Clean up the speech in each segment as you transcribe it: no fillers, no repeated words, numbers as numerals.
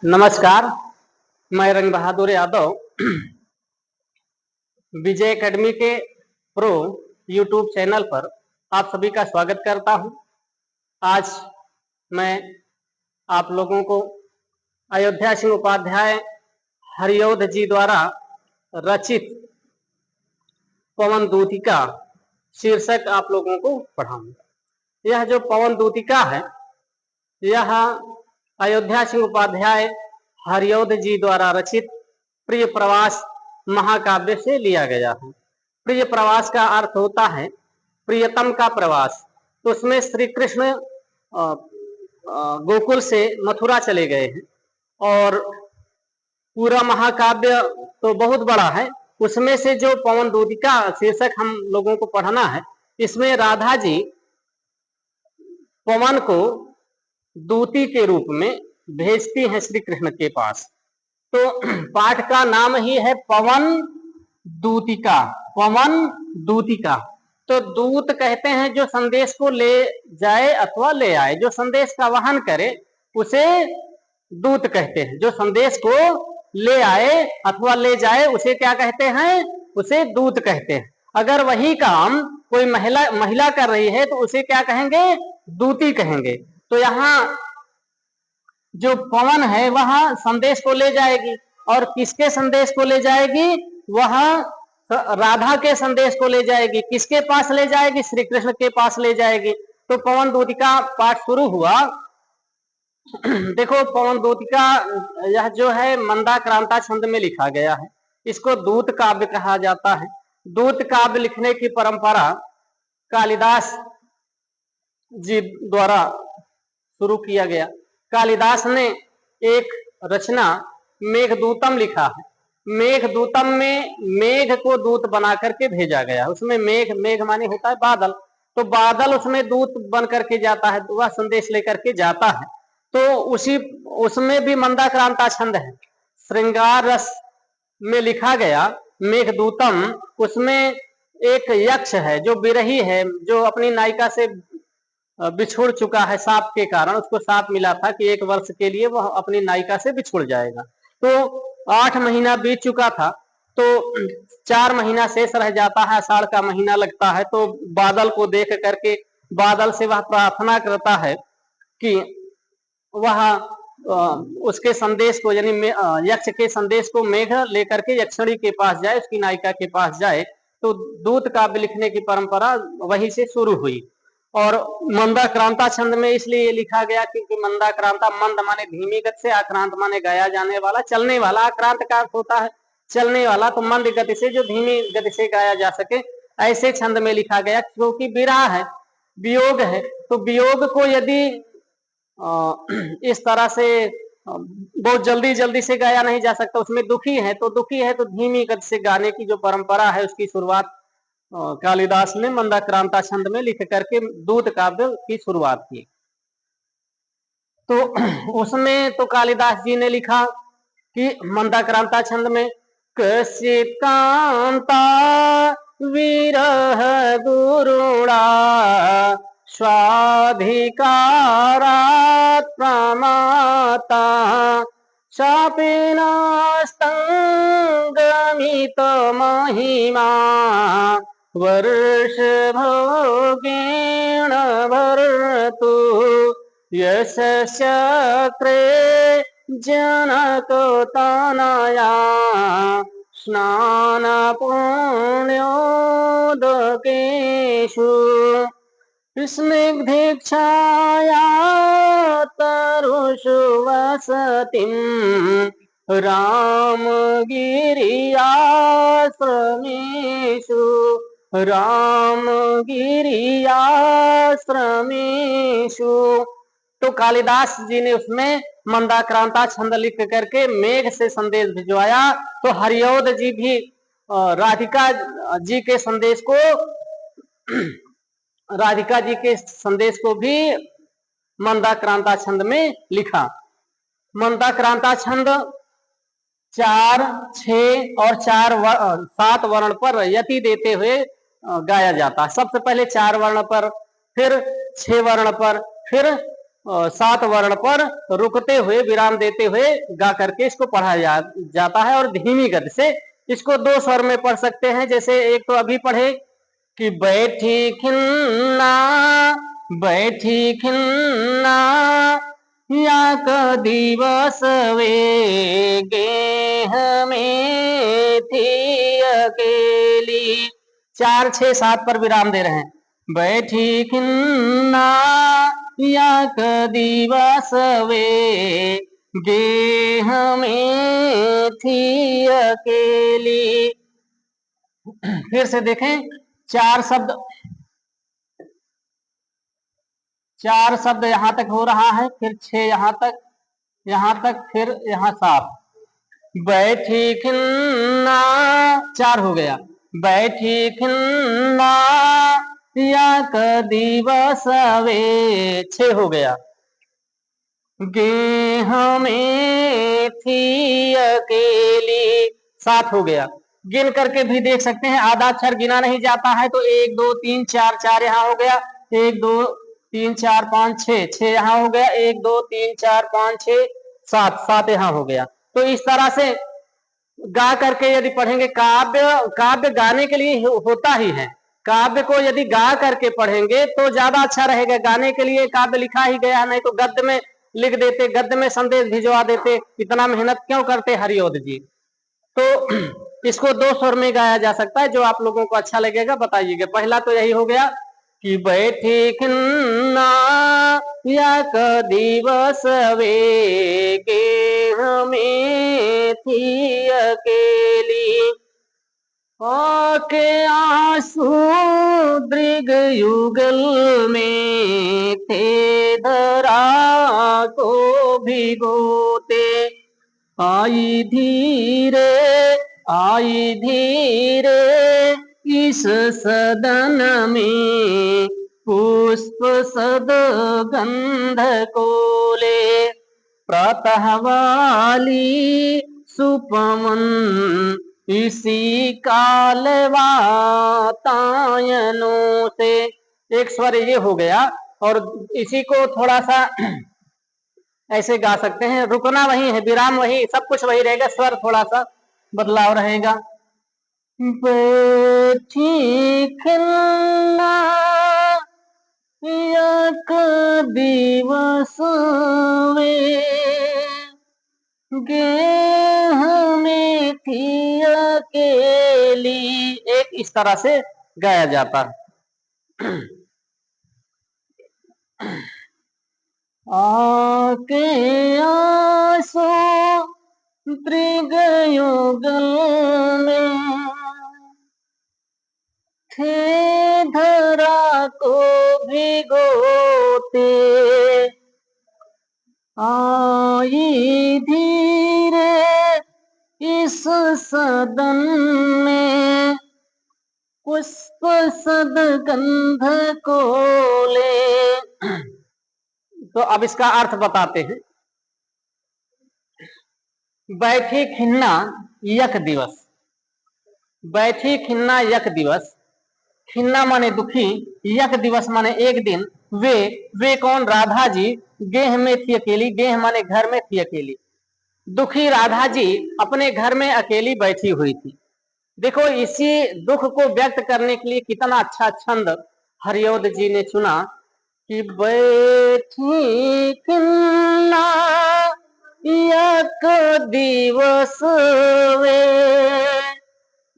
नमस्कार, मैं रंग बहादुर यादव विजय एकेडमी के प्रो यूट्यूब चैनल पर आप सभी का स्वागत करता हूं। आज मैं आप लोगों को अयोध्या सिंह उपाध्याय हरिऔध जी द्वारा रचित पवन दूतिका शीर्षक आप लोगों को पढ़ाऊंगा। यह जो पवन दूतिका है, यह अयोध्या सिंह उपाध्याय हरिऔध जी द्वारा रचित प्रिय प्रवास महाकाव्य से लिया गया है। प्रिय प्रवास का अर्थ होता है प्रियतम का प्रवास। तो उसमें श्री कृष्ण गोकुल से मथुरा चले गए हैं और पूरा महाकाव्य तो बहुत बड़ा है। उसमें से जो पवन दूतिका शीर्षक हम लोगों को पढ़ना है, इसमें राधा जी पवन को दूती के रूप में भेजती हैं श्री कृष्ण के पास। तो पाठ का नाम ही है पवन दूतिका। पवन दूतिका तो दूत कहते हैं जो संदेश को ले जाए अथवा ले आए, जो संदेश का वहन करे उसे दूत कहते हैं। जो संदेश को ले आए अथवा ले जाए उसे क्या कहते हैं? उसे दूत कहते हैं। अगर वही काम कोई महिला कर रही है तो उसे क्या कहेंगे? दूती कहेंगे। तो यहाँ जो पवन है वह संदेश को ले जाएगी, और किसके संदेश को ले जाएगी? वह राधा के संदेश को ले जाएगी। किसके पास ले जाएगी? श्री कृष्ण के पास ले जाएगी। तो पवन दूतिका पाठ शुरू हुआ। देखो, पवन दूतिका यह जो है मंदाक्रांता छंद में लिखा गया है। इसको दूत काव्य कहा जाता है। दूत काव्य लिखने की परंपरा कालिदास जी द्वारा शुरू किया गया। कालिदास ने एक रचना मेघदूतम लिखा है। मेघदूतम में मेघ को दूत बना करके भेजा गया। उसमें मेघ माने होता है बादल, तो बादल उसमें दूत बन करके जाता है, वह संदेश लेकर के जाता है। तो उसमें भी मंदाक्रांता छंद है। श्रृंगार रस में लिखा गया मेघदूतम। उसमें एक यक्ष है जो विरही है, जो अपनी नायिका से बिछुड़ चुका है साप के कारण। उसको साप मिला था कि 1 वर्ष के लिए वह अपनी नायिका से बिछुड़ जाएगा। तो 8 महीना बीत चुका था, तो 4 महीना शेष रह जाता है। आषाढ़ का महीना लगता है, तो बादल को देख करके बादल से वह प्रार्थना करता है कि वह उसके संदेश को, यानी यक्ष के संदेश को मेघ लेकर के यक्षिणी के पास जाए, उसकी नायिका के पास जाए। तो दूत काव्य लिखने की परंपरा वहीं से शुरू हुई। और मंदाक्रांता छंद में इसलिए लिखा गया क्योंकि मंदाक्रांता, मंद माने धीमी गति से, आक्रांत माने गाया जाने वाला, चलने वाला। आक्रांत का अर्थ होता है चलने वाला, तो मंद गति से, जो धीमी गति से गाया जा सके, ऐसे छंद में लिखा गया। क्योंकि विरह है, वियोग है, तो वियोग को यदि इस तरह से बहुत जल्दी जल्दी से गाया नहीं जा सकता। उसमें दुखी है तो धीमी गति से गाने की जो परंपरा है, उसकी शुरुआत कालिदास ने मंदाक्रांता छंद में लिख करके दूत काव्य की शुरुआत की। तो उसमें तो कालिदास जी ने लिखा कि मंदाक्रांता छंद में कसित कांता विरह गुरुणा स्वाधिकारात् प्रमाता शापेनास्तंगमित महिमा वर्ष भोगेण भर्तु यशस्यक्रे जनकतनया स्नान पुण्योदकेषु स्निग्धेक्षाया तरुषु वसतिं रामगिरियाश्रमेषु रामगिरियाश्रमेषु। तो कालिदास जी ने उसमें मंदाक्रांता छंद लिख करके मेघ से संदेश भिजवाया। तो हरिऔध जी भी राधिका जी के संदेश को भी मंदाक्रांता छंद में लिखा। मंदाक्रांता छंद 4, 6 और 7 वर्ण पर यति देते हुए गाया जाता है। सबसे पहले 4 वर्ण पर, फिर 6 वर्ण पर, फिर सात वर्ण पर रुकते हुए, विराम देते हुए गा करके इसको पढ़ा जाता है। और धीमी गति से इसको दो स्वर में पढ़ सकते हैं। जैसे एक तो अभी पढ़े कि बैठी खिन्ना, बैठी खिन्ना या क दिवस वे गेह में थी अकेली। 4 6 7 पर विराम दे रहे हैं। बैठी खिन्ना या क दिवस वे गेह में थी अकेली। फिर से देखें, 4 शब्द यहां तक हो रहा है, फिर 6 यहां तक, फिर यहाँ 7। बैठी खिन्ना 4 हो गया। बैठी खिन्ना या क दिवस वे 6 हो गया। गेह में थी अकेली 7 हो गया। गिन करके भी देख सकते हैं, आधा अक्षर गिना नहीं जाता है तो 1 2 3 4 4 यहाँ हो गया, 1 2 3 4 5 6 6 यहाँ हो गया, 1 2 3 4 5 6 7 7 यहाँ हो गया। तो इस तरह से गा करके यदि पढ़ेंगे, काव्य गाने के लिए होता ही है। काव्य को यदि गा करके पढ़ेंगे तो ज्यादा अच्छा रहेगा। गाने के लिए काव्य लिखा ही गया है, नहीं तो गद्य में लिख देते, गद्य में संदेश भिजवा देते, इतना मेहनत क्यों करते हरिओद जी। तो इसको 2 स्वर में गाया जा सकता है, जो आप लोगों को अच्छा लगेगा बताइएगा। पहला तो यही हो गया कि बैठी खिन्ना या क दिवस वे गेह में थी अकेली। के आंसू दृग युगल में थे धरा को भिगोते। आई धीरे इस सदन में पुष्प सद गंध कोले। प्रातः वाली सुपमन इसी काल वातायनों से। एक स्वर ये हो गया, और इसी को थोड़ा सा ऐसे गा सकते हैं। रुकना वही है, विराम वही, सब कुछ वही रहेगा, स्वर थोड़ा सा बदलाव रहेगा। बैठी खिन्ना एक दिवस वे गेह में थी अकेली। एक इस तरह से गाया जाता है। आके आंसू दृग युगल में थे धरा को भिगोते। आई धीरे इस सदन में पुष्प सदगंध को ले। तो अब इसका अर्थ बताते हैं। बैठी खिन्ना यक दिवस, बैठी खिन्ना यक दिवस। खिन्ना माने दुखी, यक दिवस माने एक दिन। वे कौन? राधा जी गेह में थी अकेली। गेह माने घर में थी अकेली। दुखी राधा जी अपने घर में अकेली बैठी हुई थी। देखो, इसी दुख को व्यक्त करने के लिए कितना अच्छा छंद हरिओद जी ने चुना कि बैठी खिन्ना यक दिवस वे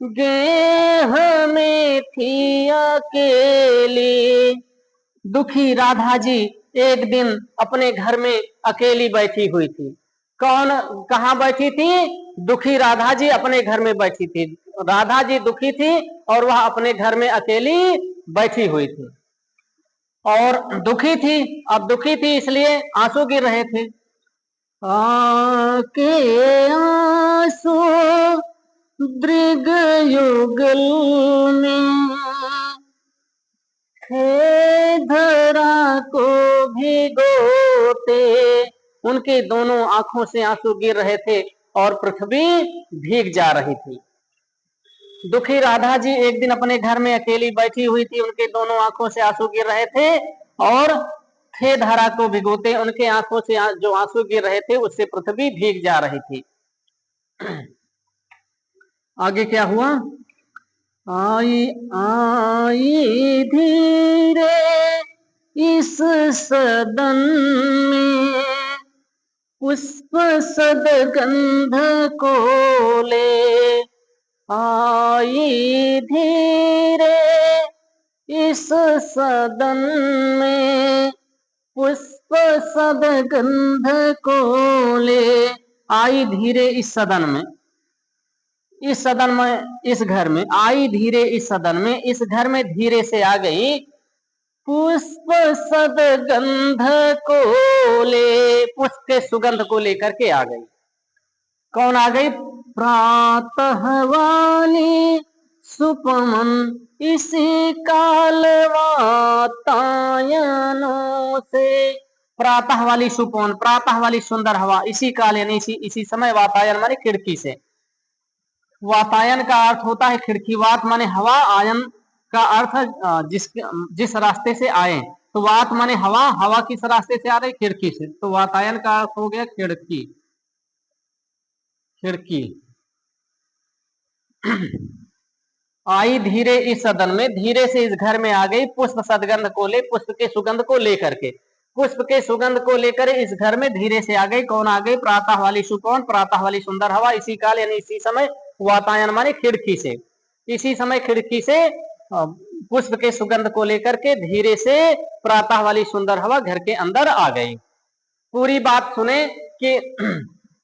गेह में थी अकेली। दुखी राधा जी एक दिन अपने घर में अकेली बैठी हुई थी। कौन कहाँ बैठी थी? दुखी राधा जी अपने घर में बैठी थी। राधा जी दुखी थी और वह अपने घर में अकेली बैठी हुई थी, और दुखी थी। अब दुखी थी इसलिए आंसू गिर रहे थे। आके आंसू दृग युगल में थे धरा को भिगोते। उनके दोनों आंखों से आंसू गिर रहे थे और पृथ्वी भीग जा रही थी। दुखी राधा जी एक दिन अपने घर में अकेली बैठी हुई थी, उनके दोनों आंखों से आंसू गिर रहे थे और थे धारा को भिगोते, उनके आंखों से जो आंसू गिर रहे थे उससे पृथ्वी भीग जा रही थी। आगे क्या हुआ? आई आई धीरे इस सदन में पुष्प सदगंध को ले, आई धीरे इस सदन में पुष्प सदगंध को ले। आई धीरे इस सदन में, इस सदन में, इस घर में, आई धीरे इस सदन में, इस घर में धीरे से आ गई, पुष्प सदगंध को ले, पुष्प के सुगंध को लेकर के आ गई। कौन आ गई? प्रातः वाली सुपमन इसी काल वातायनों से। प्रातः वाली सुपवन, प्रातः वाली सुंदर हवा, इसी काल यानी इसी समय, वातायन माने खिड़की से। वातायन का अर्थ होता है खिड़की, वात माने हवा, आयन का अर्थ जिस रास्ते से आए, तो वात माने हवा, हवा किस रास्ते से आ रही? खिड़की से, तो वातायन का अर्थ हो गया खिड़की, खिड़की। आई धीरे इस सदन में, धीरे से इस घर में आ गई, पुष्प सदगंध को ले, पुष्प के सुगंध को लेकर के, पुष्प के सुगंध को लेकर इस घर में धीरे से आ गई। कौन आ गई? प्रातः वाली सुपवन, प्रातः वाली सुंदर हवा, इसी काल यानी इसी समय, वातायन माने खिड़की से, इसी समय खिड़की से पुष्प के सुगंध को लेकर के धीरे से प्रातः वाली सुंदर हवा घर के अंदर आ गई। पूरी बात सुने कि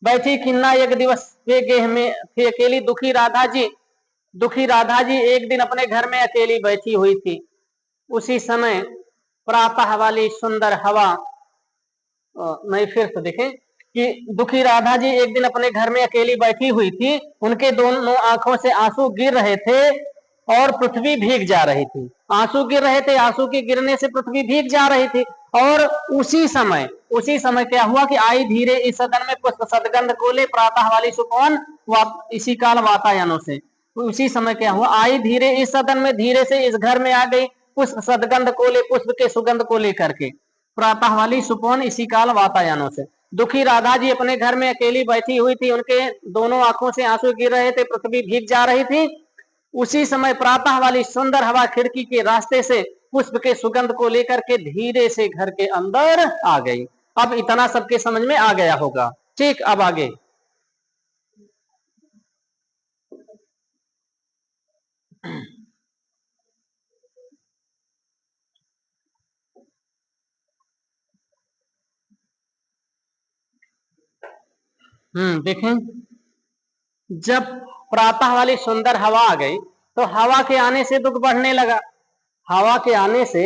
बैठी खिन्ना एक दिवस वे गेह में थी अकेली, दुखी राधा जी, दुखी राधा जी एक दिन अपने घर में अकेली बैठी हुई थी। उसी समय प्रातः वाली सुंदर हवा, नहीं फिर से देखें कि दुखी राधा जी एक दिन अपने घर में अकेली बैठी हुई थी, उनके दोनों आंखों से आंसू गिर रहे थे और पृथ्वी भीग जा रही थी। आंसू गिर रहे थे, आंसू के गिरने से पृथ्वी भीग जा रही थी। और उसी समय क्या हुआ कि आई धीरे इस सदन में पुष्प सदगंध को ले, प्रातः वाली सुपवन इसी काल वातायनों से। उसी समय क्या हुआ? आई धीरे इस सदन में, धीरे से इस घर में आ गई, पुष्प सदगंध को ले, पुष्प के सुगंध को लेकर के, प्रातः वाली सुपवन इसी काल वातायनों से। दुखी राधा जी अपने घर में अकेली बैठी हुई थी, उनके दोनों आंखों से आंसू गिर रहे थे, पृथ्वी भीग जा रही थी। उसी समय प्रातः वाली सुंदर हवा खिड़की के रास्ते से पुष्प के सुगंध को लेकर के धीरे से घर के अंदर आ गई। अब इतना सबके समझ में आ गया होगा। ठीक, अब आगे देखें, जब प्रातः वाली सुंदर हवा आ गई तो हवा के आने से दुख बढ़ने लगा। हवा के आने से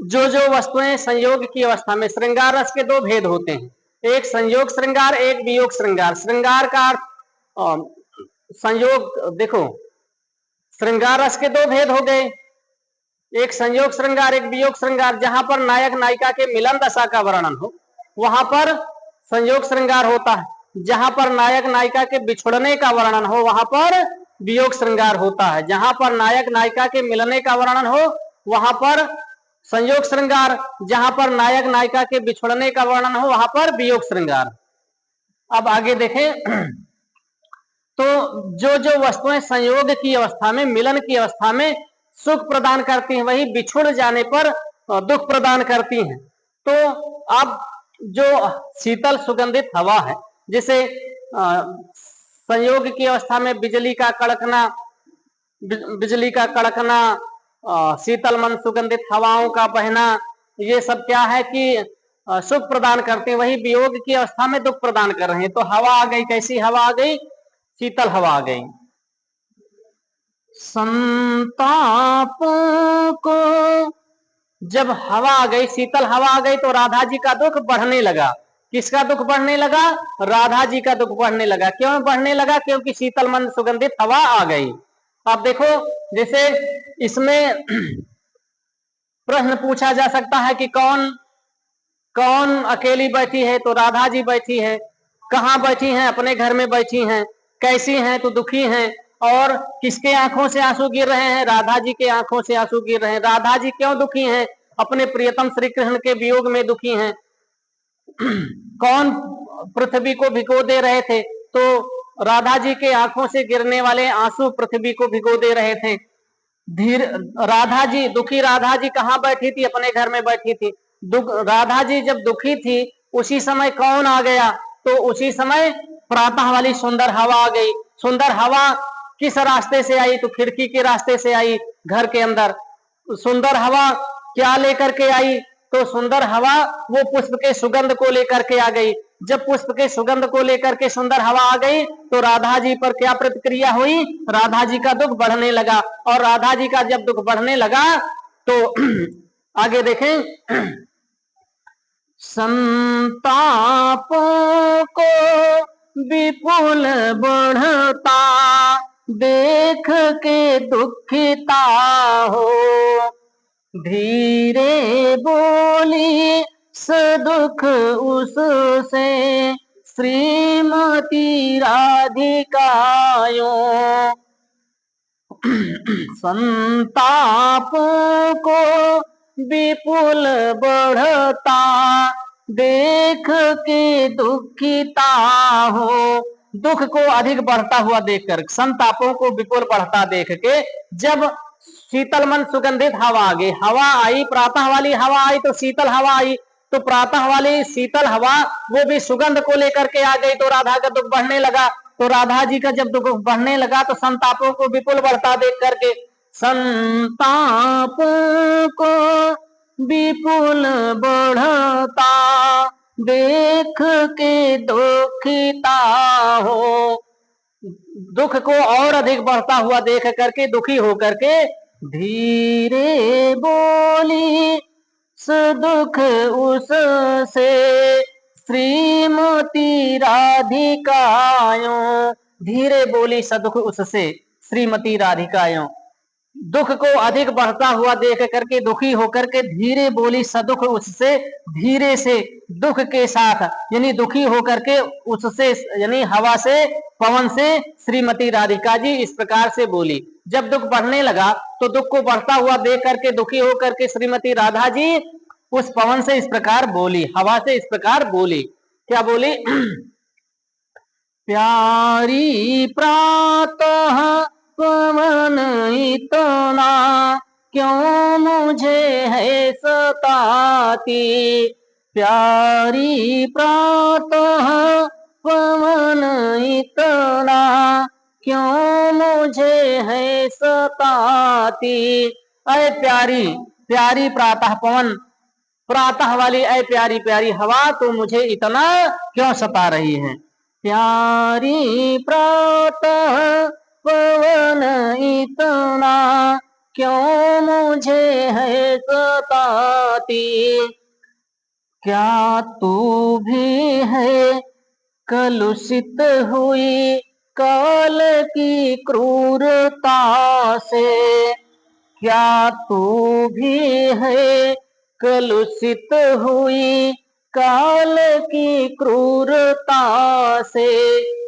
जो जो वस्तुएं संयोग की अवस्था में, श्रृंगार रस के दो भेद होते हैं, एक संयोग श्रृंगार, एक वियोग श्रृंगार। श्रृंगार का अर्थ संयोग, देखो श्रृंगार रस के दो भेद हो गए, एक संयोग श्रृंगार, एक वियोग श्रृंगार। जहां पर नायक नायिका के मिलन दशा का वर्णन हो वहां पर संयोग श्रृंगार होता है, जहां पर नायक नायिका के बिछड़ने का वर्णन हो वहां पर वियोग श्रृंगार होता है, जहां पर नायक नायिका के मिलने का वर्णन हो वहां पर संयोग श्रृंगार, जहां पर नायक नायिका के बिछड़ने का वर्णन हो वहां पर वियोग श्रृंगार। अब आगे देखें, तो जो जो वस्तुएं संयोग की अवस्था में, मिलन की अवस्था में सुख प्रदान करती हैं, वही बिछुड़ जाने पर दुख प्रदान करती हैं। तो अब जो शीतल सुगंधित हवा है, जिसे संयोग की अवस्था में बिजली का कड़कना, शीतल मन सुगंधित हवाओं का बहना, ये सब क्या है कि सुख प्रदान करते हैं, वही वियोग की अवस्था में दुख प्रदान कर रहे हैं। तो हवा आ गई, कैसी हवा आ गई? शीतल हवा आ गई। संतापों को जब हवा आ गई, शीतल हवा आ गई, तो राधा जी का दुख बढ़ने लगा। किसका दुख बढ़ने लगा? राधा जी का दुख बढ़ने लगा। क्यों बढ़ने लगा? क्योंकि शीतल मन सुगंधित हवा आ गई। अब देखो, जैसे इसमें प्रश्न पूछा जा सकता है कि कौन कौन अकेली बैठी है? तो राधा जी बैठी है। कहाँ बैठी हैं? अपने घर में बैठी हैं। कैसी हैं? तो दुखी हैं। और किसके आंखों से आंसू गिर रहे हैं? राधा जी के आंखों से आंसू गिर रहे हैं। राधा जी क्यों दुखी हैं? अपने प्रियतम श्री कृष्ण के वियोग में दुखी हैं। कौन पृथ्वी को भिगो दे रहे थे? तो राधा जी के आंखों से गिरने वाले आंसू पृथ्वी को भिगो दे रहे थे। धीर राधा जी, दुखी राधा जी कहाँ बैठी थी? अपने घर में बैठी थी। राधा जी जब दुखी थी उसी समय कौन आ गया? तो उसी समय प्रातः वाली सुंदर हवा आ गई। सुंदर हवा किस रास्ते से आई? तो खिड़की के रास्ते से आई घर के अंदर। सुंदर हवा क्या लेकर के आई? तो सुंदर हवा वो पुष्प के सुगंध को लेकर के आ गई। जब पुष्प के सुगंध को लेकर के सुंदर हवा आ गई तो राधा जी पर क्या प्रतिक्रिया हुई? राधा जी का दुख बढ़ने लगा। और राधा जी का जब दुख बढ़ने लगा तो आगे देखें, संतापों को विपुल बढ़ता देख के दुखिता हो, धीरे बोली सदुख उससे श्रीमती राधिकायों। संतापों को विपुल बढ़ता देख के दुखिता हो, दुख को अधिक बढ़ता हुआ देखकर, संतापों को विपुल बढ़ता देख के जब शीतल मन सुगंधित हवा आ गई, हवा आई, प्रातः वाली हवा आई तो शीतल हवा आई, तो प्रातः वाली शीतल हवा वो भी सुगंध को लेकर के आ गई तो राधा का दुख बढ़ने लगा। तो राधा जी का जब दुख बढ़ने लगा तो संतापों को विपुल बढ़ता देख करके, संतापों को विपुल बढ़ता देख के दुखिता हो, दुख को और अधिक बढ़ता हुआ देख करके दुखी होकर के धीरे बोली सुदुख उससे श्रीमती राधिकायों। धीरे बोली सदुख उससे श्रीमती राधिकायों, दुख को अधिक बढ़ता हुआ देख करके दुखी होकर के धीरे बोली सदुख उससे, धीरे से दुख के साथ, यानी दुखी होकर के उससे, यानी हवा से, पवन से श्रीमती राधिका जी इस प्रकार से बोली। जब दुख बढ़ने लगा तो दुख को बढ़ता हुआ देख करके दुखी होकर के श्रीमती राधा जी उस पवन से इस प्रकार बोली, हवा से इस प्रकार बोली। क्या बोली? प्यारी प्रातः पवन इतना क्यों मुझे है सताती, प्यारी प्रातः पवन इतना क्यों मुझे है सताती। अय प्यारी, प्यारी प्रातः पवन, प्रातः वाली अय प्यारी प्यारी हवा तो मुझे इतना क्यों सता रही है। प्यारी प्रातः पवन इतना क्यों मुझे है सताती, क्या तू भी है कलुषित हुई काल की क्रूरता से, क्या तू भी है कलुषित हुई काल की क्रूरता से।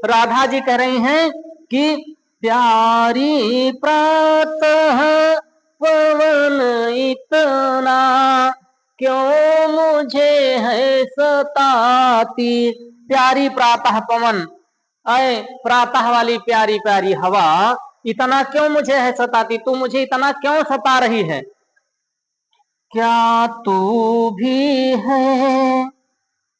राधा जी कह रही हैं कि प्यारी प्रातः पवन इतना क्यों मुझे है सताती, प्यारी प्रातः पवन, अय प्रातः वाली प्यारी प्यारी हवा इतना क्यों मुझे है सताती, तू मुझे इतना क्यों सता रही है। क्या तू भी है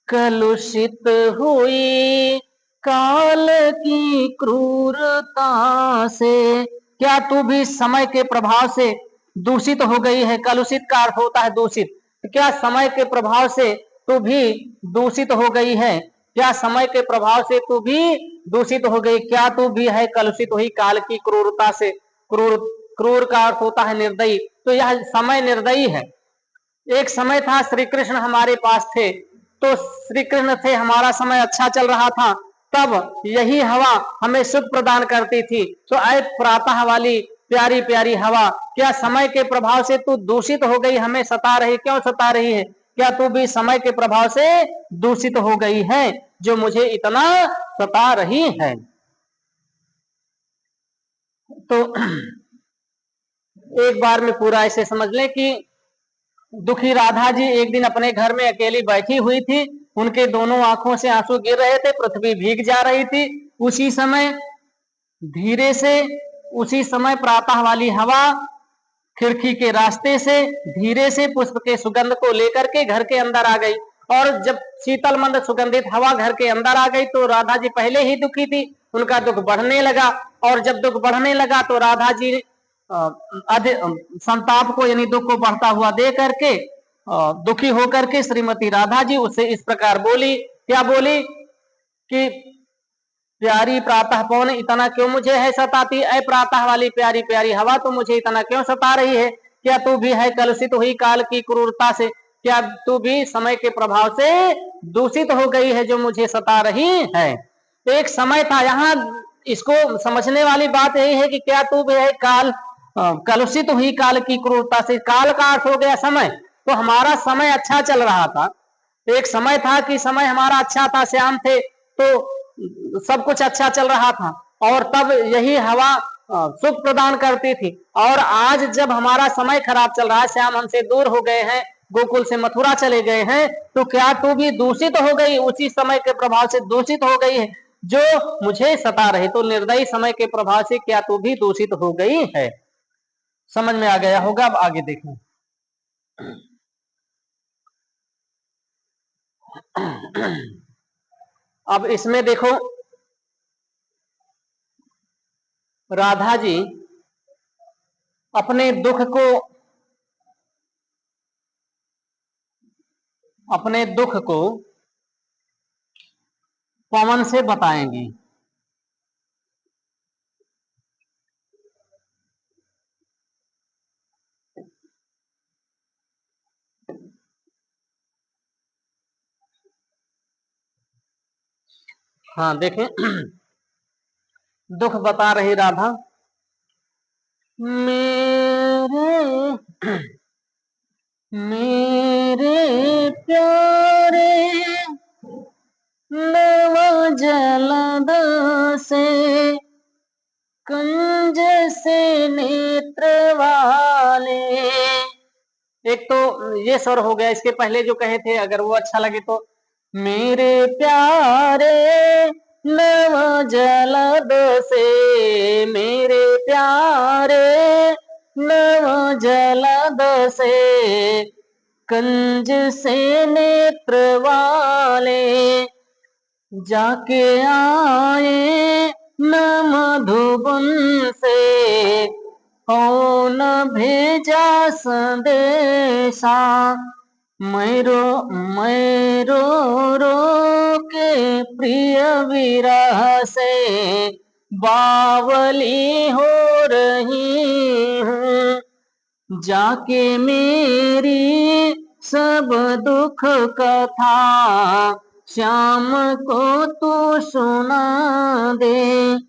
कलुषित हुई काल की क्रूरता से, क्या तू भी समय के प्रभाव से दूषित हो गई है। कलुषित का अर्थ होता है दूषित, क्या समय के प्रभाव से तू भी दूषित हो गई है, क्या समय के प्रभाव से तू भी दूषित हो गई, क्या तू भी है कलुषित हुई काल की क्रूरता से। क्रूर, क्रूर का अर्थ होता है निर्दयी, तो यह समय निर्दयी है। एक समय था श्री कृष्ण हमारे पास थे, तो श्री कृष्ण थे, हमारा समय अच्छा चल रहा था, तब यही हवा हमें सुख प्रदान करती थी। तो आए प्रातः वाली प्यारी प्यारी हवा, क्या समय के प्रभाव से तू दूषित हो गई, हमें सता रही, क्यों सता रही है, क्या तू भी समय के प्रभाव से दूषित हो गई है जो मुझे इतना सता रही है। तो एक बार में पूरा ऐसे समझ लें कि दुखी राधा जी एक दिन अपने घर में अकेली बैठी हुई थी। उनके दोनों आंखों से आंसू गिर रहे थे, पृथ्वी भीग जा रही थी। उसी समय धीरे से, उसी समय प्रातः वाली हवा खिड़की के रास्ते से धीरे से पुष्प के सुगंध को लेकर के घर के अंदर आ गई। और जब शीतल मंद सुगंधित हवा घर के अंदर आ गई तो राधा जी पहले ही दुखी थी, उनका दुख बढ़ने लगा। और जब दुख बढ़ने लगा तो राधा जी संताप को यानी दुख को बढ़ता हुआ दे करके दुखी होकर के श्रीमती राधा जी उससे इस प्रकार बोली। क्या बोली कि प्यारी प्रातः पवन इतना क्यों मुझे है सताती, ऐ प्रातः वाली प्यारी प्यारी हवा तो मुझे इतना क्यों सता रही है। क्या तू भी है कलुषित हुई काल की क्रूरता से, क्या तू भी समय के प्रभाव से दूषित हो गई है जो मुझे सता रही है। तो एक समय था, यहाँ इसको समझने वाली बात यही है कि क्या तू भी है काल कलुषित हुई काल की क्रूरता से। काल का अर्थ हो गया समय। तो हमारा समय अच्छा चल रहा था, एक समय था कि समय हमारा अच्छा था, श्याम थे तो सब कुछ अच्छा चल रहा था और तब यही हवा सुख प्रदान करती थी। और आज जब हमारा समय खराब चल रहा है, श्याम हमसे दूर हो गए हैं, गोकुल से मथुरा चले गए हैं, तो क्या तू भी दूषित हो गई, उसी समय के प्रभाव से दूषित हो गई है जो मुझे सता रहे। तो निर्दयी समय के प्रभाव से क्या तू भी दूषित हो गई है। समझ में आ गया होगा। अब आगे देखें। अब इसमें देखो, राधा जी अपने दुख को, अपने दुख को पवन से बताएंगी। हाँ देखें, दुख बता रही राधा। मेरे मेरे प्यारे नव जलद से कंज से नेत्र वाले। एक तो ये स्वर हो गया, इसके पहले जो कहे थे अगर वो अच्छा लगे तो, मेरे प्यारे नव जलद से, मेरे प्यारे नव जलद से कंज से नेत्र वाले, जाके आए न मधुबन से कौन भेजा संदेशा, मैं रो के प्रिय विरह से बावली हो रही हूँ, जाके मेरी सब दुख कथा श्याम को तू सुना दे।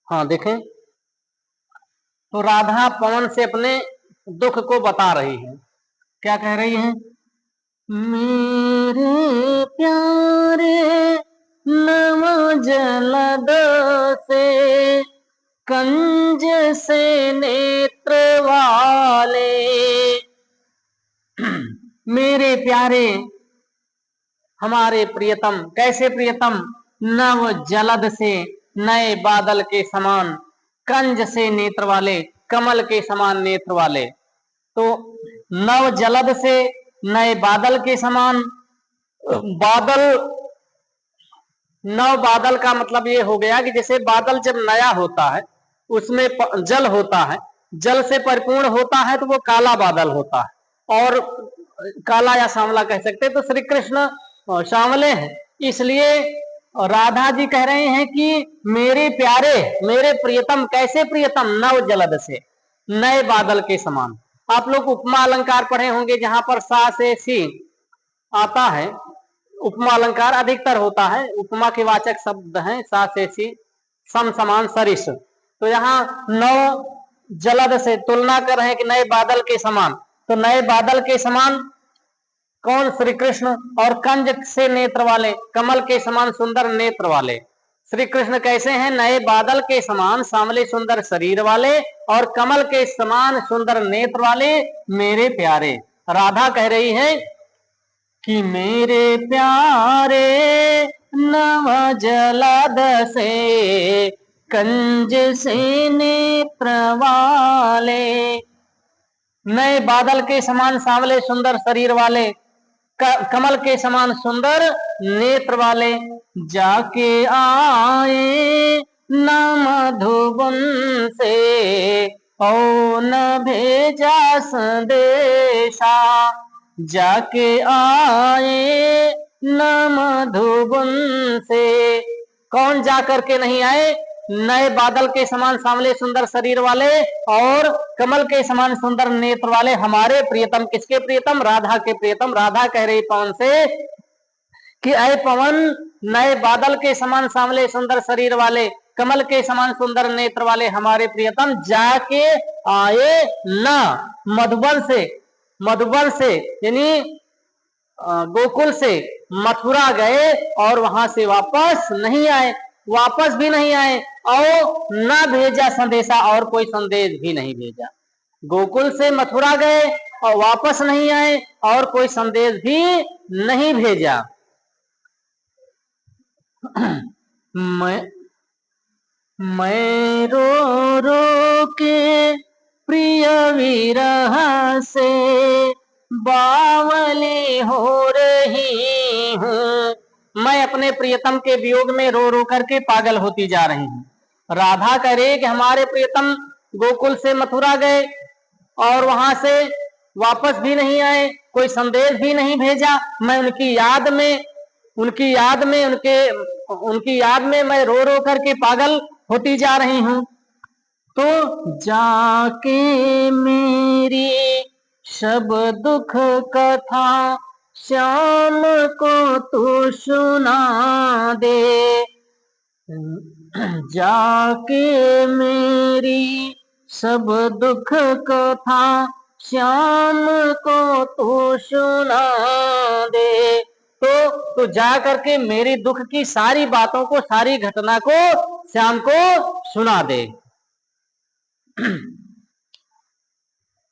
हाँ देखें, तो राधा पवन से अपने दुख को बता रही है। क्या कह रही है? मेरे प्यारे नव जलद से कंज से नेत्र वाले, मेरे प्यारे हमारे प्रियतम। कैसे प्रियतम? नव जलद से, नए बादल के समान, कंज से नेत्र वाले, कमल के समान नेत्र वाले। तो नव जलद से, नए बादल के समान। बादल, नव बादल का मतलब ये हो गया कि जैसे बादल जब नया होता है उसमें जल होता है, जल से परिपूर्ण होता है तो वो काला बादल होता है, और काला या सांवला कह सकते हैं। तो श्री कृष्ण सांवले हैं, इसलिए राधा जी कह रहे हैं कि मेरे प्यारे, मेरे प्रियतम। कैसे प्रियतम? नव जलद से, नए बादल के समान। आप लोग उपमा अलंकार पढ़े होंगे, जहां पर सा से सी आता है, उपमा अलंकार अधिकतर होता है, उपमा के वाचक शब्द हैं सा से सी, सम समान सरिस। तो यहाँ नव जलद से तुलना कर रहे हैं कि नए बादल के समान। तो नए बादल के समान कौन? श्री कृष्ण। और कंज से नेत्र वाले, कमल के समान सुंदर नेत्र वाले। श्री कृष्ण कैसे हैं? नए बादल के समान सांवले सुंदर शरीर वाले और कमल के समान सुंदर नेत्र वाले मेरे प्यारे। राधा कह रही है कि मेरे प्यारे नव जलद से कंज से नेत्र वाले, नए बादल के समान सांवले सुंदर शरीर वाले, कमल के समान सुंदर नेत्र वाले, जाके आए न मधुबन से ओ न भेजा संदेशा, जाके आए न मधुबन से। कौन जा करके नहीं आए? नए बादल के समान सांवले सुंदर शरीर वाले और कमल के समान सुंदर नेत्र वाले हमारे प्रियतम। किसके प्रियतम? राधा के प्रियतम। राधा कह रही पवन से कि अय पवन, नए बादल के समान सांवले सुंदर शरीर वाले, कमल के समान सुंदर नेत्र वाले हमारे प्रियतम जाके आए न मधुबन से, मधुबन से यानी गोकुल से मथुरा गए और वहां से वापस नहीं आए, वापस भी नहीं आए और न भेजा संदेशा, और कोई संदेश भी नहीं भेजा। गोकुल से मथुरा गए और वापस नहीं आए और कोई संदेश भी नहीं भेजा। मैं रो रो के प्रिय विरह से बावली हो रही हूँ। मैं अपने प्रियतम के वियोग में रो रो करके पागल होती जा रही हूँ। राधा कह रही कि हमारे प्रियतम गोकुल से मथुरा गए और वहां से वापस भी नहीं आए, कोई संदेश भी नहीं भेजा। मैं उनकी याद में मैं रो रो करके पागल होती जा रही हूँ। तो जाके मेरी सब दुख कथा श्याम को तू सुना दे, जाके मेरी सब दुख कथा श्याम को तू सुना दे। तो जा करके मेरी दुख की सारी बातों को, सारी घटना को श्याम को सुना दे।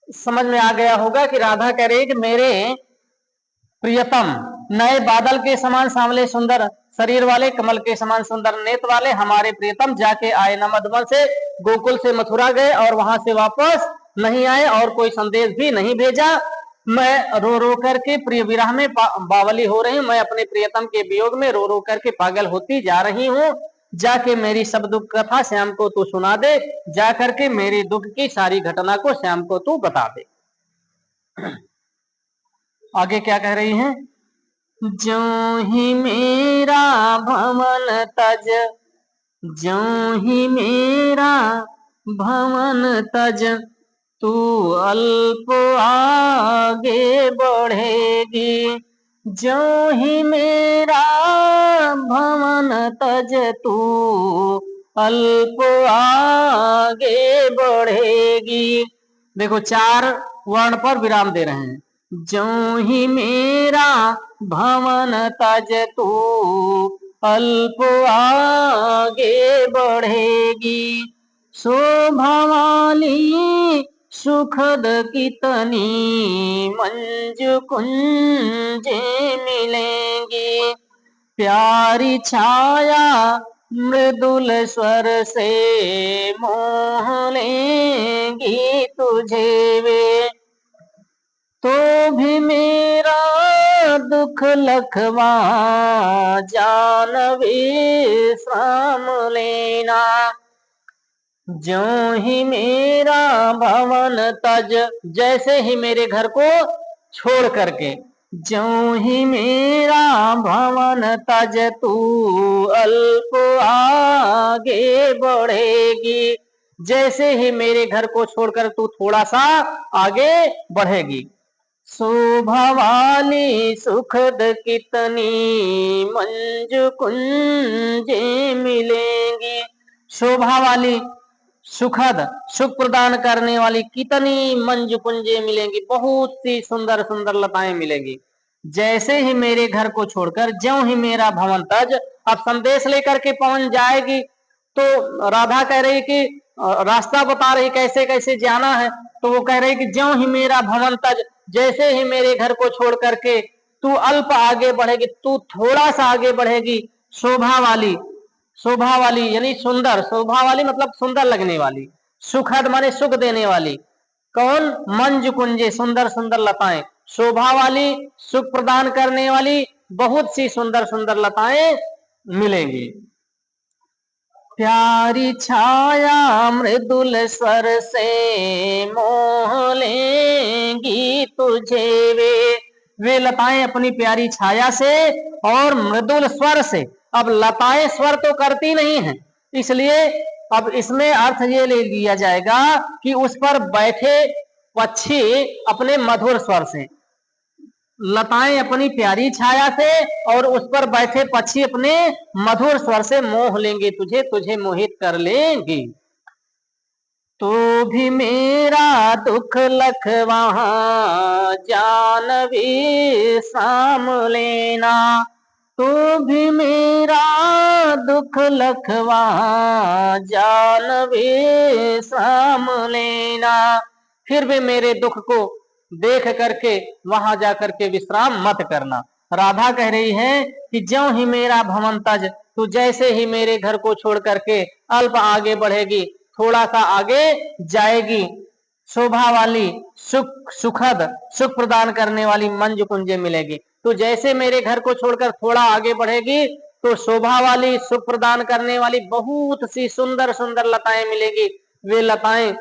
समझ में आ गया होगा कि राधा कह रही कि मेरे प्रियतम नए बादल के समान सांवले सुंदर शरीर वाले, कमल के समान सुंदर नेत्र वाले हमारे प्रियतम जाके आए न मधुबन से, गोकुल से मथुरा गए और वहां से वापस नहीं आए और कोई संदेश भी नहीं भेजा। मैं रो रो करके प्रिय विरह में बावली हो रही हूँ। मैं अपने प्रियतम के वियोग में रो रो करके पागल होती जा रही हूँ। जाके मेरी सब दुख कथा श्याम को तू सुना दे, जा करके मेरी दुख की सारी घटना को श्याम को तू बता दे। आगे क्या कह रही हैं? जो ही मेरा भवन तज, जो ही मेरा भवन तज, तू अल्प आगे बढ़ेगी। जो ही मेरा भवन तज, तू अल्प आगे बढ़ेगी। देखो 4 वर्ण पर विराम दे रहे हैं। जो ही मेरा भवन तज, तू अल्प आगे बढ़ेगी। शोभा वाली सुखद कितनी मंजू कुंजे मिलेंगी। प्यारी छाया मृदुल स्वर से मोह लेंगी तुझे वे। तो भी मेरा दुख लखवा जान विश्राम लेना। जो ही मेरा भवन तज, जैसे ही मेरे घर को छोड़ करके, जो ही मेरा भवन तज, तू अल्प आगे बढ़ेगी। जैसे ही मेरे घर को छोड़कर तू थोड़ा सा आगे बढ़ेगी। शोभा वाली सुखद कितनी मंजू कुंजे मिलेंगी। शोभा वाली सुखद सुख प्रदान करने वाली कितनी मंजू कुंजे मिलेंगी, बहुत सी सुंदर सुंदर लताएं मिलेंगी। जैसे ही मेरे घर को छोड़कर ज्यों ही मेरा भवन तज, अब संदेश लेकर के पहुंच जाएगी। तो राधा कह रही कि रास्ता बता रही कैसे कैसे जाना है। तो वो कह रही कि ज्यों ही मेरा भवन तज, जैसे ही मेरे घर को छोड़ करके तू अल्प आगे बढ़ेगी, तू थोड़ा सा आगे बढ़ेगी, शोभा वाली, शोभा वाली यानी सुंदर, शोभा वाली मतलब सुंदर लगने वाली, सुखद माने सुख देने वाली, कौन, मंज कुंजे सुंदर सुंदर लताएं, शोभा वाली सुख प्रदान करने वाली बहुत सी सुंदर सुंदर लताएं मिलेंगी। प्यारी छाया मृदुल स्वर से मोह लेंगी तुझे वे लताएं अपनी प्यारी छाया से और मृदुल स्वर से। अब लताएं स्वर तो करती नहीं है, इसलिए अब इसमें अर्थ ये ले लिया जाएगा कि उस पर बैठे पक्षी अपने मधुर स्वर से, लताएं अपनी प्यारी छाया से और उस पर बैठे पक्षी अपने मधुर स्वर से मोह लेंगे तुझे, तुझे मोहित कर लेंगे। तो भी मेरा दुख लख वहां जानवी साम लेना, तो भी मेरा दुख लख वहां जानवी साम लेना, फिर भी मेरे दुख को देख करके वहां जाकर के विश्राम मत करना। राधा कह रही है कि ज्यों ही मेरा भवन तज, तू जैसे ही मेरे घर को छोड़ करके अल्प आगे बढ़ेगी, थोड़ा सा आगे जाएगी, शोभा वाली सुख सुखद सुख प्रदान करने वाली मंज कुंजे मिलेगी। तो जैसे मेरे घर को छोड़कर थोड़ा आगे बढ़ेगी तो शोभा वाली सुख प्रदान करने वाली बहुत सी सुंदर सुंदर लताएं मिलेगी। वे लताएं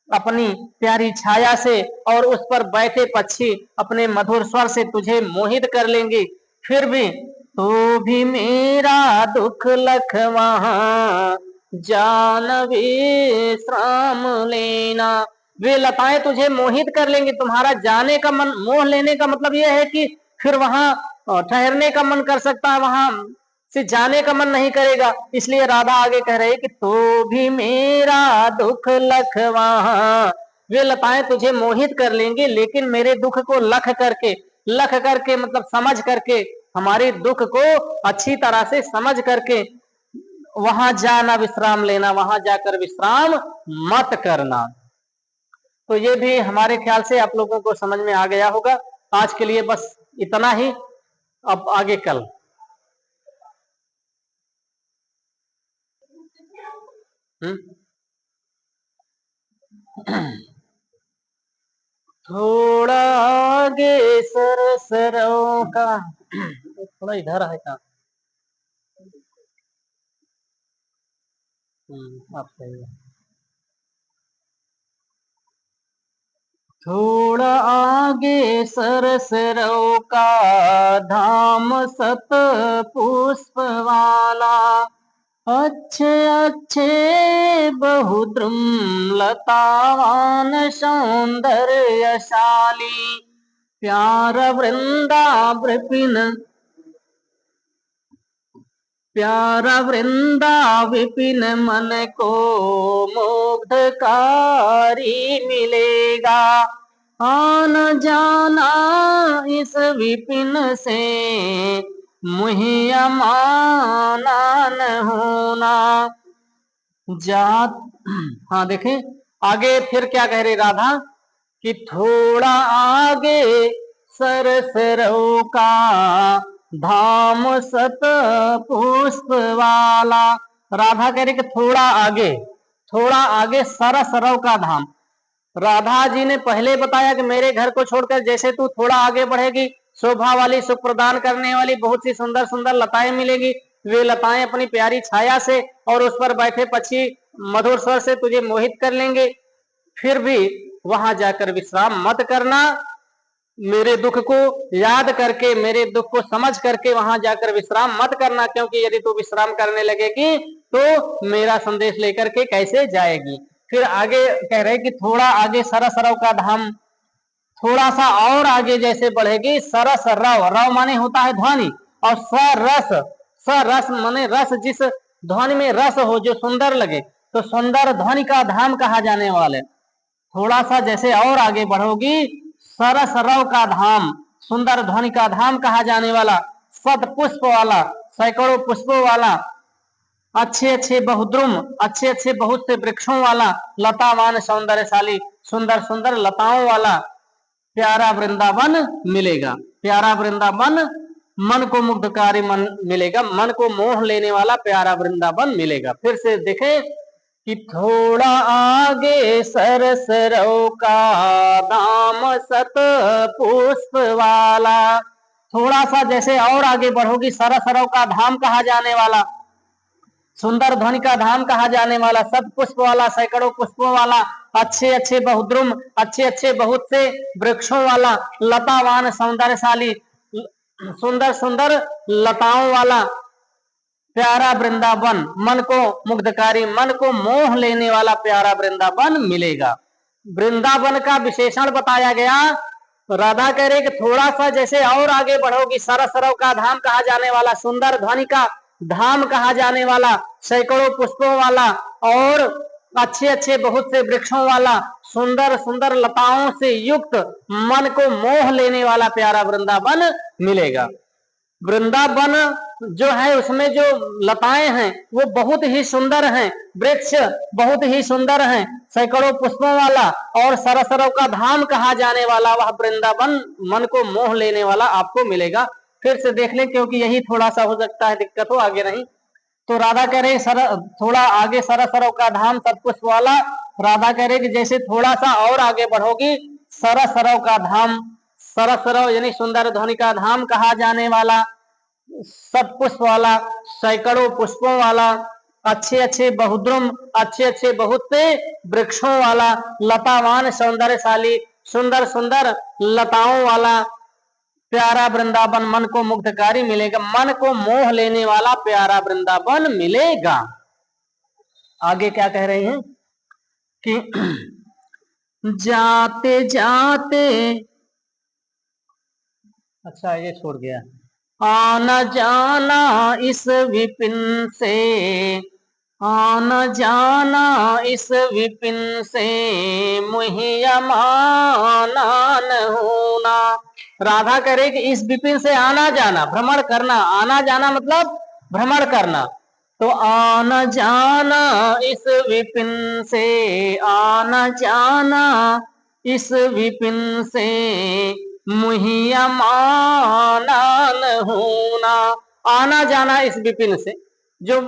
अपनी प्यारी छाया से और उस पर बैठे पक्षी अपने मधुर स्वर से तुझे मोहित कर लेंगे। फिर भी तो भी मेरा दुख लख वहां जानवी श्राम लेना, वे लताएं तुझे मोहित कर लेंगे। तुम्हारा जाने का मन, मोह लेने का मतलब यह है कि फिर वहां ठहरने का मन कर सकता है, वहां से जाने का मन नहीं करेगा। इसलिए राधा आगे कह रही कि तो भी मेरा दुख लख वहां, वे लताएं तुझे मोहित कर लेंगे लेकिन मेरे दुख को लख करके, लख करके मतलब समझ करके, हमारे दुख को अच्छी तरह से समझ करके वहां जाना विश्राम लेना, वहां जाकर विश्राम मत करना। तो ये भी हमारे ख्याल से आप लोगों को समझ में आ गया होगा। आज के लिए बस इतना ही, अब आगे कल। थोड़ा आगे सरसरों का थोड़ा इधर है क्या? आप सही है। थोड़ा आगे सरसरों का धाम सत पुष्प वाला, अच्छे अच्छे बहुद्रुम लतावान सौंदर्यशाली, प्यार वृंदा विपिन, प्यारा वृंदा विपिन मन को मुग्धकारी मिलेगा, आना जाना इस विपिन से मुहिया माना न होना। जात हाँ देखें आगे फिर क्या कह रही राधा कि थोड़ा आगे सरसरों का धाम सत पुष्प वाला। राधा कह रही कि थोड़ा आगे, थोड़ा आगे सरसरों का धाम। राधा जी ने पहले बताया कि मेरे घर को छोड़कर जैसे तू थोड़ा आगे बढ़ेगी, शोभा वाली सुख प्रदान करने वाली बहुत सी सुंदर सुंदर लताएं मिलेगी। वे लताएं अपनी प्यारी छाया से और उस पर बैठे पक्षी मधुर स्वर से तुझे मोहित कर लेंगे। फिर भी वहां जाकर विश्राम मत करना, मेरे दुख को याद करके, मेरे दुख को समझ करके वहां जाकर विश्राम मत करना, क्योंकि यदि तू विश्राम करने लगेगी तो मेरा संदेश लेकर के कैसे जाएगी। फिर आगे कह रहे कि थोड़ा आगे सरसरों का धाम, थोड़ा सा और आगे जैसे बढ़ेगी सरस रव, रव माने होता है ध्वनि, और सरस, सरस माने रस, जिस ध्वनि में रस हो, जो सुंदर लगे, तो सुंदर ध्वनि का धाम कहा जाने वाले। थोड़ा सा जैसे और आगे बढ़ोगी, सरस रव का धाम, सुंदर ध्वनि का धाम कहा जाने वाला, सत पुष्प वाला, सैकड़ों पुष्पों वाला, अच्छे अच्छे बहुद्रुम, अच्छे अच्छे बहुत से वृक्षों वाला, लतावान सौंदर्यशाली, सुंदर सुंदर लताओं वाला प्यारा वृंदावन मिलेगा। प्यारा वृंदावन, मन को मुग्धकारी मन मिलेगा, मन को मोह लेने वाला प्यारा वृंदावन मिलेगा। फिर से देखें कि थोड़ा आगे सरसरों का दाम सत पुष्प वाला, थोड़ा सा जैसे और आगे बढ़ोगी, सरसरों का धाम कहा जाने वाला, सुंदर ध्वनि का धाम कहा जाने वाला, सत पुष्प वाला, सैकड़ों पुष्पों वाला, अच्छे अच्छे बहुद्रुम, अच्छे अच्छे बहुत से वृक्षों वाला, लतावान सौंदर्यशाली, सुंदर सुंदर लताओं वाला प्यारा वृंदावन, मन को मुग्धकारी, मन को मोह लेने वाला प्यारा वृंदावन मिलेगा। वृंदावन का विशेषण बताया गया। राधा कह रहे कि थोड़ा सा जैसे और आगे बढ़ोगी, सरसरों का धाम कहा जाने वाला, सुंदर ध्वनि का धाम कहा जाने वाला, सैकड़ों पुष्पों वाला, और अच्छे अच्छे बहुत से वृक्षों वाला, सुंदर सुंदर लताओं से युक्त, मन को मोह लेने वाला प्यारा वृंदावन मिलेगा। वृंदावन जो है उसमें जो लताएं हैं वो बहुत ही सुंदर हैं, वृक्ष बहुत ही सुंदर हैं, सैकड़ों पुष्पों वाला और सरसरों का धाम कहा जाने वाला वह वृंदावन मन को मोह लेने वाला आपको मिलेगा। फिर से देख लें, क्योंकि यही थोड़ा सा हो सकता है दिक्कत हो, आगे नहीं। तो राधा कह रहे थोड़ा आगे सरसरों का धाम सतपुष्प वाला, राधा कह रहे कि जैसे थोड़ा सा और आगे बढ़ोगी, सरसरों का धाम, सरसरों यानी सुंदर ध्वनि का धाम कहा जाने वाला, सतपुष्प वाला, सैकड़ों पुष्पों वाला, अच्छे अच्छे बहुद्रुम, अच्छे अच्छे बहुत से वृक्षों वाला, लतावान सौंदर्यशाली, सुंदर सुंदर लताओं वाला प्यारा वृंदावन मन को मुग्धकारी मिलेगा, मन को मोह लेने वाला प्यारा वृंदावन मिलेगा। आगे क्या कह रहे हैं कि जाते जाते, अच्छा ये छोड़ गया, आना जाना इस विपिन से, आना जाना इस विपिन से, मुहिया माना न होना। राधा करे कि इस विपिन से आना जाना, भ्रमण करना, आना जाना मतलब भ्रमण करना, तो आना जाना इस विपिन से, आना जाना इस विपिन से, मुहिया माना न होना। आना जाना इस विपिन से, जो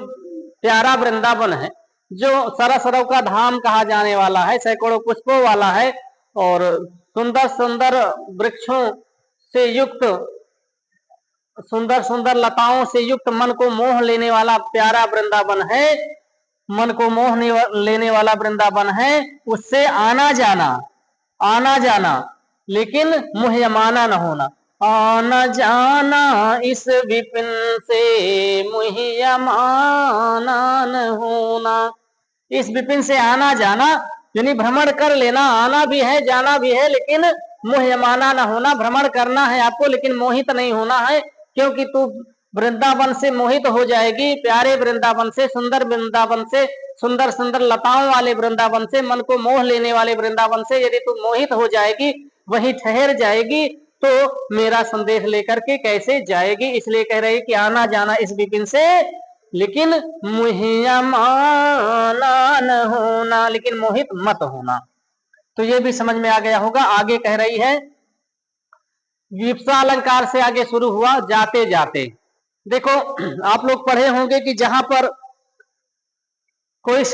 प्यारा वृंदावन है, जो सरसरों का धाम कहा जाने वाला है, सैकड़ों पुष्पों वाला है, और सुंदर सुंदर वृक्षों से युक्त, सुंदर सुंदर लताओं से युक्त, मन को मोह लेने वाला प्यारा वृंदावन है, मन को मोह लेने वाला वृंदावन है, उससे आना जाना, आना जाना, लेकिन मुह्यमाना न होना। आना जाना इस विपिन से, मुह्यमाना न होना। इस विपिन से आना जाना यानी भ्रमण कर लेना, आना भी है जाना भी है, लेकिन मुह्यमाना न होना, भ्रमण करना है आपको लेकिन मोहित नहीं होना है, क्योंकि तू वृंदावन से मोहित हो जाएगी, प्यारे वृंदावन से, सुंदर वृंदावन से, सुंदर सुंदर लताओं वाले वृंदावन से, मन को मोह लेने वाले वृंदावन से यदि तू मोहित हो जाएगी, वहीं ठहर जाएगी, तो मेरा संदेश लेकर के कैसे जाएगी। इसलिए कह रहे कि आना जाना इस विपिन से, लेकिन मुहिया माना न होना, लेकिन मोहित मत होना। तो ये भी समझ में आ गया होगा। आगे कह रही है, विप्सा अलंकार से आगे शुरू हुआ जाते जाते। देखो आप लोग पढ़े होंगे कि जहां पर कोई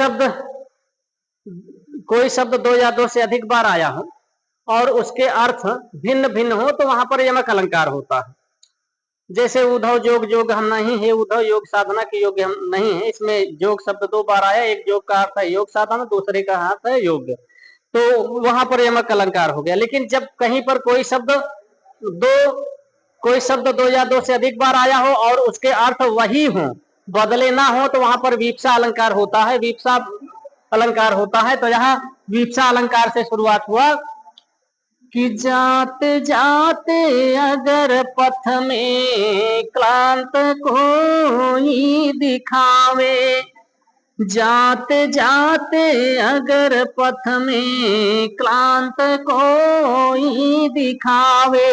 शब्द दो या दो से अधिक बार आया हो और उसके अर्थ भिन्न भिन्न हो, तो वहां पर यमक अलंकार होता है। जैसे उद्धव जोग, जोग हम नहीं है, उद्धव योग साधना के योग्य हम नहीं है, इसमें जोग शब्द दो बार आया, एक जोग का अर्थ है योग साधना, दूसरे का अर्थ है योग्य, तो वहां पर यमक अलंकार हो गया। लेकिन जब कहीं पर कोई शब्द दो या दो से अधिक बार आया हो और उसके अर्थ वही हो, बदले ना हो, तो वहां पर वीप्सा अलंकार होता है, वीप्सा अलंकार होता है। तो यहाँ वीप्सा अलंकार से शुरुआत हुआ कि जाते जाते अगर पथ में क्लांत कोई दिखावे, जाते जाते अगर पथ में क्लांत कोई दिखावे,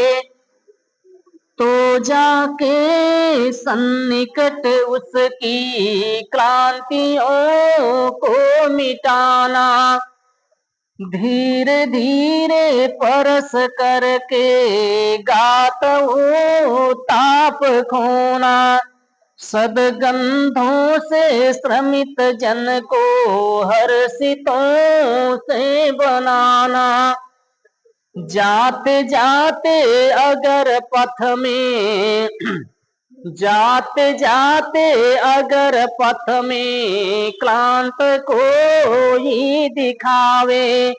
तो जाके सन्निकट उसकी क्लांतियों को मिटाना, धीरे धीरे परस करके गात वो ताप खोना, सदगंधों से श्रमित जन को हर्षितों से बनाना, जाते जाते अगर पथ में जाते जाते अगर पथ में क्लांत कोई दिखावे,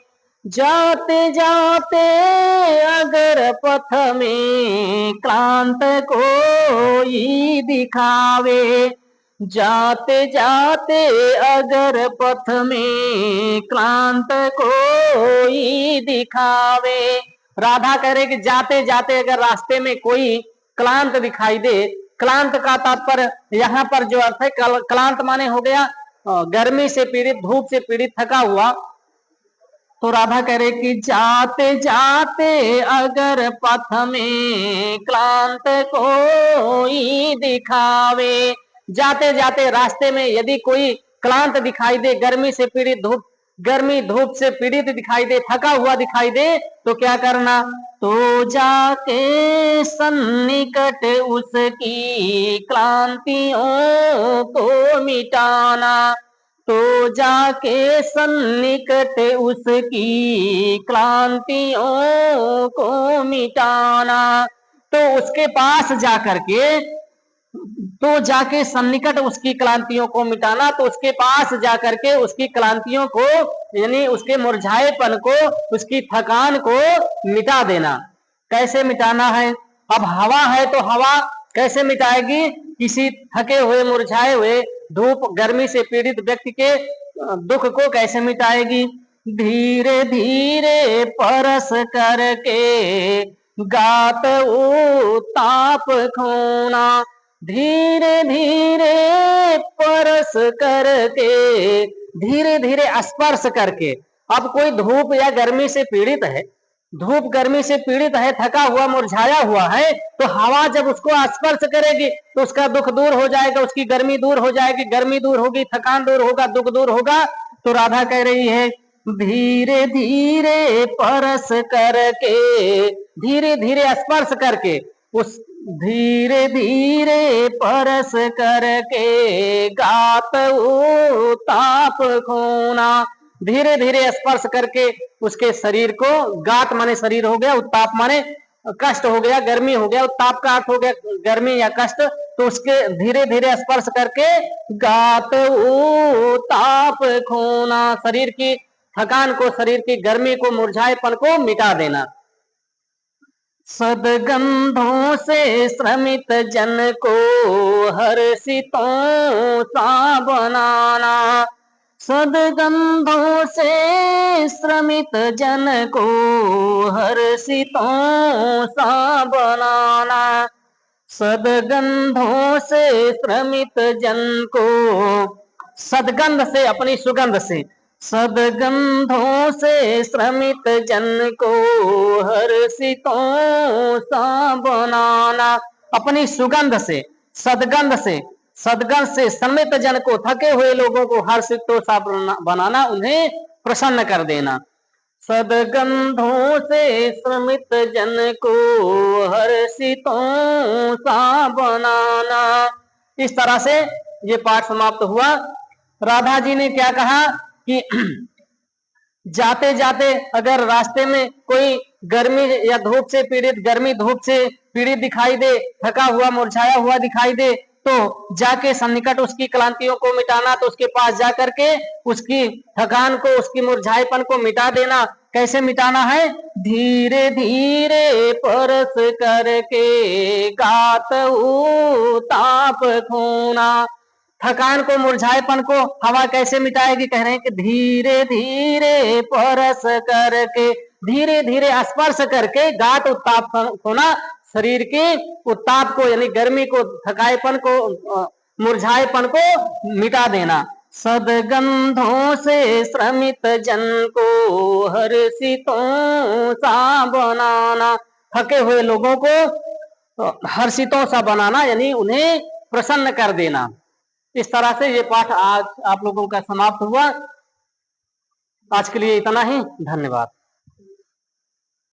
जाते जाते अगर पथ में क्लांत कोई दिखावे, जाते जाते अगर पथ में क्लांत कोई दिखावे। राधा कह रहे कि जाते जाते अगर रास्ते में कोई क्लांत दिखाई दे, क्लांत का तात्पर्य यहाँ पर जो अर्थ है, क्लांत माने हो गया गर्मी से पीड़ित, धूप से पीड़ित, थका हुआ। तो राधा कह रहे कि जाते जाते अगर पथ में क्लांत कोई दिखावे, जाते जाते रास्ते में यदि कोई क्लांत दिखाई दे, गर्मी से पीड़ित, गर्मी धूप से पीड़ित दिखाई दे, थका हुआ दिखाई दे, तो क्या करना, तो जाके सन्निकट उसकी क्लांतियों को मिटाना, तो जाके सन्निकट उसकी क्लांतियों को मिटाना, तो उसके पास जाकर के, तो जाके सन्निकट उसकी क्लांतियों को मिटाना, तो उसके पास जाकर के उसकी क्लांतियों को, यानी उसके मुरझाएपन को, उसकी थकान को मिटा देना। कैसे मिटाना है? अब हवा है तो हवा कैसे मिटाएगी किसी थके हुए, मुरझाए हुए, धूप गर्मी से पीड़ित व्यक्ति के दुख को कैसे मिटाएगी? धीरे धीरे परस करके गात वो ताप खोना, धीरे धीरे परस करके, धीरे धीरे स्पर्श करके। अब कोई धूप या गर्मी से पीड़ित है, धूप गर्मी से पीड़ित है, थका हुआ, मुरझाया हुआ है, तो हवा जब उसको स्पर्श करेगी तो उसका दुख दूर हो जाएगा, उसकी गर्मी दूर हो जाएगी, गर्मी दूर होगी, थकान दूर होगा, दुख दूर होगा। तो राधा कह रही है धीरे धीरे परस करके, धीरे धीरे स्पर्श करके, उस धीरे धीरे परस करके गात वो ताप खोना, धीरे धीरे स्पर्श करके उसके शरीर को, गात माने शरीर हो गया, उत्ताप माने कष्ट हो गया, गर्मी हो गया, उत्ताप का अर्थ हो गया गर्मी या कष्ट, तो उसके धीरे धीरे स्पर्श करके गात वो ताप खोना, शरीर की थकान को, शरीर की गर्मी को, मुरझाएपन को मिटा देना। सदगंधों से श्रमित जन को हर्षितों सा बनाना, सदगंधों से श्रमित जन को हर्षितों सा बनाना, सदगंधों से श्रमित जन को, सदगंध से, अपनी सुगंध से, सदगंधों से श्रमित जन को हर्षितों सा बनाना, अपनी सुगंध से, सदगंध से, सदगंध से श्रमित जन को, थके हुए लोगों को हर्षितों सा बनाना, उन्हें प्रसन्न कर देना। सदगंधों से श्रमित जन को हर्षितों सा बनाना। इस तरह से ये पाठ समाप्त हुआ। राधा जी ने क्या कहा कि जाते जाते अगर रास्ते में कोई गर्मी या धूप से पीड़ित, गर्मी धूप से पीड़ित दिखाई दे, थका हुआ, मुरझाया हुआ दिखाई दे, तो जाके सन्निकट उसकी क्लांतियों को मिटाना, तो उसके पास जाकर के उसकी थकान को, उसकी मुरझाएपन को मिटा देना। कैसे मिटाना है? धीरे धीरे परस करके गात वो ताप खोना, थकान को, मुरझाएपन को हवा कैसे मिटाएगी? कह रहे हैं कि धीरे धीरे परस करके, धीरे धीरे स्पर्श करके गाठ उत्ताप होना, शरीर के उत्ताप को यानी गर्मी को, थकाएपन को, मुरझाएपन को मिटा देना। सदगंधों से श्रमित जन को हर्षितों सा बनाना, थके हुए लोगों को हर्षितों सा बनाना यानी उन्हें प्रसन्न कर देना। इस तरह से ये पाठ आज आप लोगों का समाप्त हुआ। आज के लिए इतना ही, धन्यवाद।